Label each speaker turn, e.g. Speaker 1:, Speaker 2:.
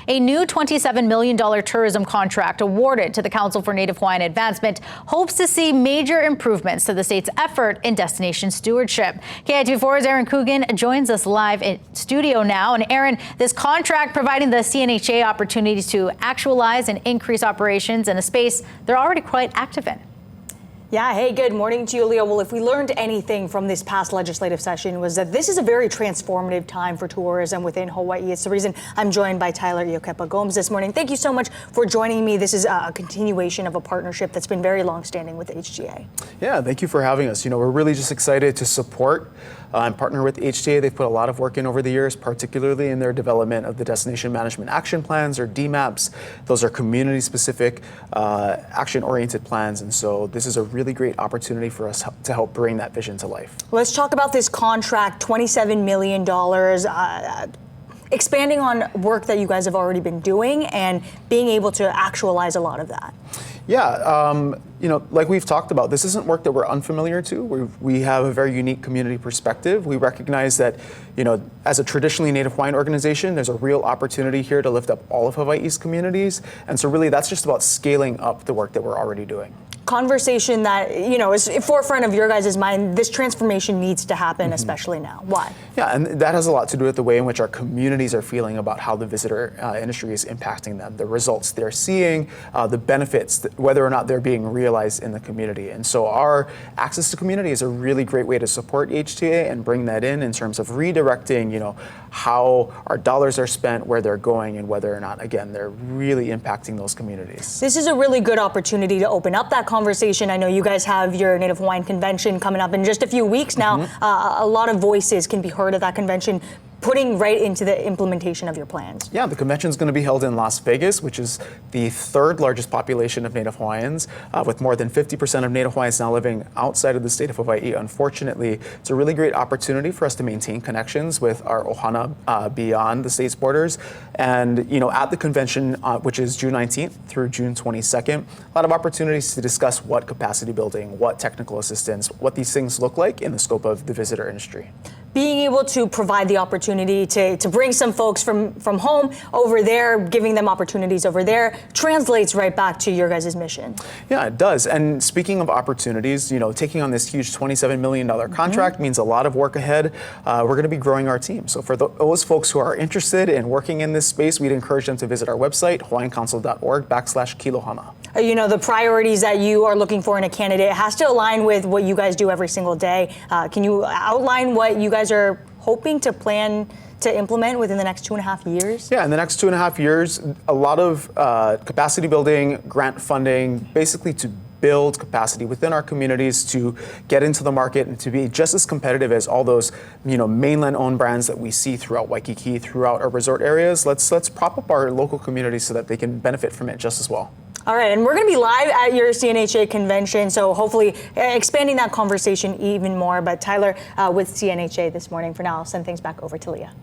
Speaker 1: A new $27 million tourism contract awarded to the Council for Native Hawaiian Advancement hopes to see major improvements to the state's effort in destination stewardship. KITV4's Aaron Coogan joins us live in studio now. And Aaron, this contract providing the CNHA opportunities to actualize and increase operations in a space they're already quite active in.
Speaker 2: Yeah, hey, good morning, Julia. Well, if we learned anything from this past legislative session was that this is a very transformative time for tourism within Hawaii. It's the reason I'm joined by Tyler Iokepa Gomes this morning. Thank you so much for joining me. This is a continuation of a partnership that's been very long-standing with HTA.
Speaker 3: Yeah, thank you for having us. You know, we're really just excited to support and partner with HTA. They've put a lot of work in over the years, particularly in their development of the Destination Management Action Plans, or DMAPs. Those are community-specific, action-oriented plans, and so this is a really great opportunity for us to help bring that vision to life.
Speaker 2: Let's talk about this contract, $27 million, expanding on work that you guys have already been doing and being able to actualize a lot of that.
Speaker 3: Yeah, you know, like we've talked about, this isn't work that we're unfamiliar to. We have a very unique community perspective. We recognize that, you know, as a traditionally Native Hawaiian organization, there's a real opportunity here to lift up all of Hawaii's communities. And so really that's just about scaling up the work that we're already doing.
Speaker 2: Conversation that, you know, is forefront of your guys' mind. This transformation needs to happen, especially now. Why?
Speaker 3: Yeah, and that has a lot to do with the way in which our communities are feeling about how the visitor industry is impacting them, the results they're seeing, the benefits, whether or not they're being realized in the community. And so our access to community is a really great way to support HTA and bring that in terms of redirecting, you know, how our dollars are spent, where they're going, and whether or not, again, they're really impacting those communities.
Speaker 2: This is a really good opportunity to open up that conversation. I know you guys have your Native Hawaiian convention coming up in just a few weeks now. A lot of voices can be heard at that convention, putting right into the implementation of your plans.
Speaker 3: Yeah, the convention is going to be held in Las Vegas, which is the third largest population of Native Hawaiians, with more than 50% of Native Hawaiians now living outside of the state of Hawaii. Unfortunately, it's a really great opportunity for us to maintain connections with our ohana beyond the state's borders. And, you know, at the convention, which is June 19th through June 22nd, a lot of opportunities to discuss what capacity building, what technical assistance, what these things look like in the scope of the visitor industry.
Speaker 2: Being able to provide the opportunity to bring some folks from home over there, giving them opportunities over there, translates right back to your guys' mission.
Speaker 3: Yeah, it does. And speaking of opportunities, you know, taking on this huge $27 million contract means a lot of work ahead. We're going to be growing our team. So for those folks who are interested in working in this space, we'd encourage them to visit our website, hawaiiancouncil.org/kilohana.
Speaker 2: You know, the priorities that you are looking for in a candidate has to align with what you guys do every single day. Can you outline what you guys are hoping to plan to implement within the next 2.5 years?
Speaker 3: Yeah, in the next 2.5 years, a lot of capacity building, grant funding, basically to build capacity within our communities to get into the market and to be just as competitive as all those, you know, mainland-owned brands that we see throughout Waikiki, throughout our resort areas. Let's prop up our local communities so that they can benefit from it just as well.
Speaker 2: All right, and we're going to be live at your CNHA convention, so hopefully expanding that conversation even more. But Tyler with CNHA this morning. For now, I'll send things back over to Leah.